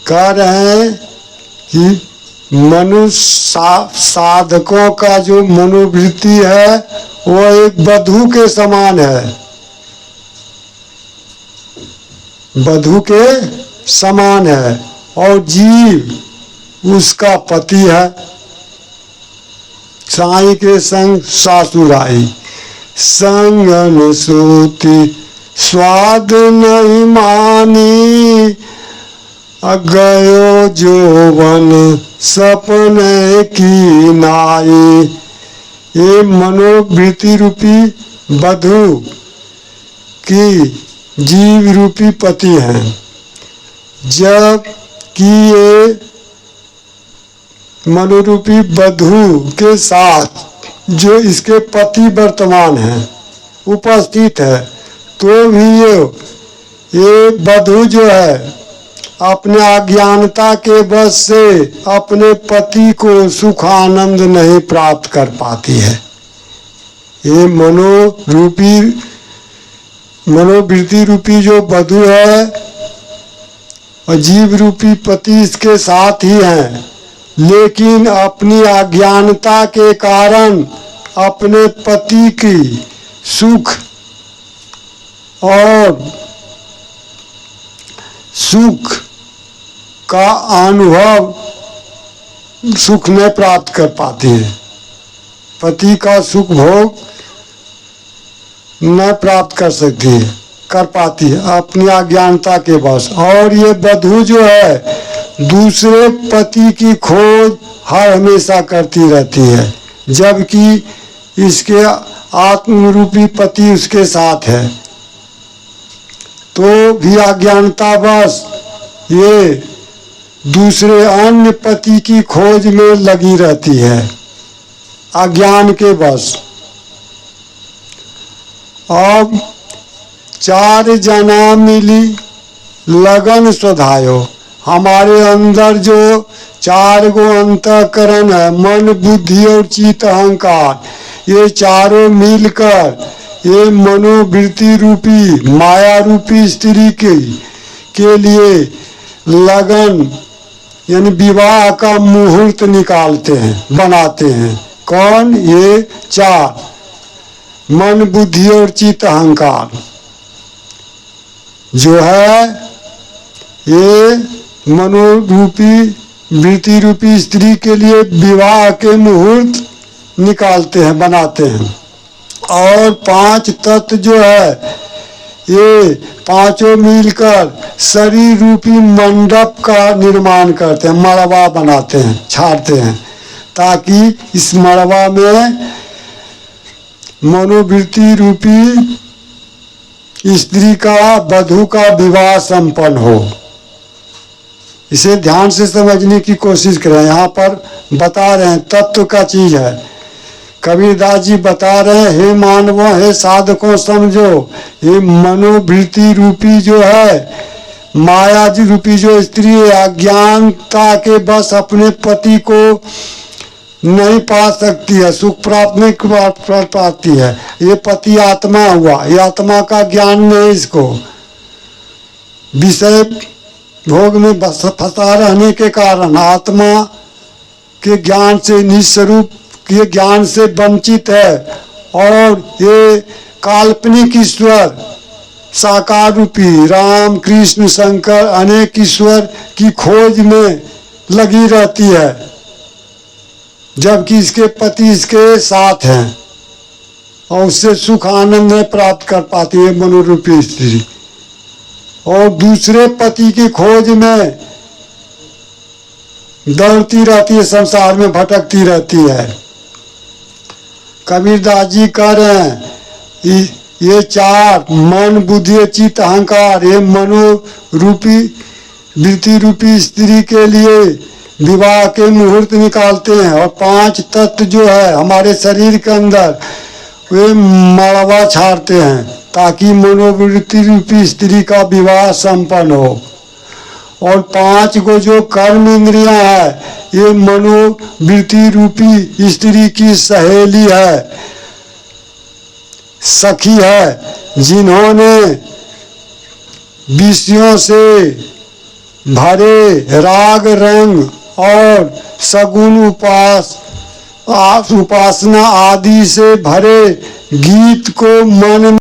कह रहे हैं कि मनुष्य साधकों का जो मनोवृत्ति है वो एक वधू के समान है, वधू के समान है, और जीव उसका पति है। साई के संग सासुराई, संगन सूती स्वाद नहीं मानी, गयो जोवन सपने की नाई। ये मनोवृत्ति रूपी वधू की जीव रूपी पति हैं, जब कि ये मनोरूपी वधू के साथ जो इसके पति वर्तमान हैं उपस्थित है, तो भी ये वधू जो है अपने अज्ञानता के वश से अपने पति को सुख आनंद नहीं प्राप्त कर पाती है। ये मनोवृत्ति रूपी जो वधू है और जीव रूपी पति इसके साथ ही हैं, लेकिन अपनी अज्ञानता के कारण अपने पति की सुख और सुख का अनुभव सुख नहीं प्राप्त कर पाती है, पति का सुख भोग न प्राप्त कर सकती है, कर पाती है अपनी अज्ञानता के वश। और ये वधू जो है दूसरे पति की खोज हर हमेशा करती रहती है, जबकि इसके आत्मरूपी पति उसके साथ है, तो भी अज्ञानतावश ये दूसरे अन्य पति की खोज में लगी रहती है अज्ञान के वश। अब 4 जना मिली लगन स्वधायो, हमारे अंदर जो 4 गो अंतःकरण है, मन बुद्धि और चित्त अहंकार, ये चारों मिलकर ये मनोवृत्ति रूपी माया रूपी स्त्री के लिए लगन यानी विवाह का मुहूर्त निकालते हैं, बनाते हैं। कौन? ये 4 मन बुद्धि और चित्त अहंकार जो है ये मनोरूपी वृत्ति रूपी स्त्री के लिए विवाह के मुहूर्त निकालते हैं, बनाते हैं। और 5 तत्व जो है ये पांचों मिलकर शरीर रूपी मंडप का निर्माण करते हैं, मड़वा बनाते हैं, छाड़ते हैं, ताकि इस मड़वा में मनोवृत्ति रूपी स्त्री का वधू का विवाह संपन्न हो। इसे ध्यान से समझने की कोशिश करें। यहाँ पर बता रहे हैं तत्व का चीज है। कबीरदास जी बता रहे हैं, हे मानवों, हे साधकों, समझो ये मनोवृत्ति रूपी जो है माया जी रूपी जो स्त्री अज्ञानता के बस अपने पति को नहीं पा सकती है, सुख प्राप्त नहीं कर पाती है। ये पति आत्मा हुआ, ये आत्मा का ज्ञान नहीं, इसको विषय भोग में फंसा रहने के कारण आत्मा के ज्ञान से निस्वरूप के ज्ञान से वंचित है, और ये काल्पनिक ईश्वर साकार रूपी राम कृष्ण शंकर अनेक ईश्वर की खोज में लगी रहती है, जबकि इसके पति इसके साथ हैं और उससे सुख आनंद नहीं प्राप्त कर पाती है मनोरूपी स्त्री, और दूसरे पति की खोज में दौड़ती रहती है, संसार में भटकती रहती है। कबीरदास जी कह रहे हैं ये 4 मन बुद्धि चित्त अहंकार ये मनो रूपी वृत्ति रूपी स्त्री के लिए विवाह के मुहूर्त निकालते हैं, और 5 तत्व जो है हमारे शरीर के अंदर वे मड़वा छाड़ते हैं, ताकि मनोवृत्ति रूपी स्त्री का विवाह संपन्न हो। और 5 को जो कर्म इंद्रियां है ये मनोवृत्ति रूपी स्त्री की सहेली है, सखी है, जिन्होंने विषयों से भरे राग रंग और सगुन उपासना आदि से भरे गीत को मन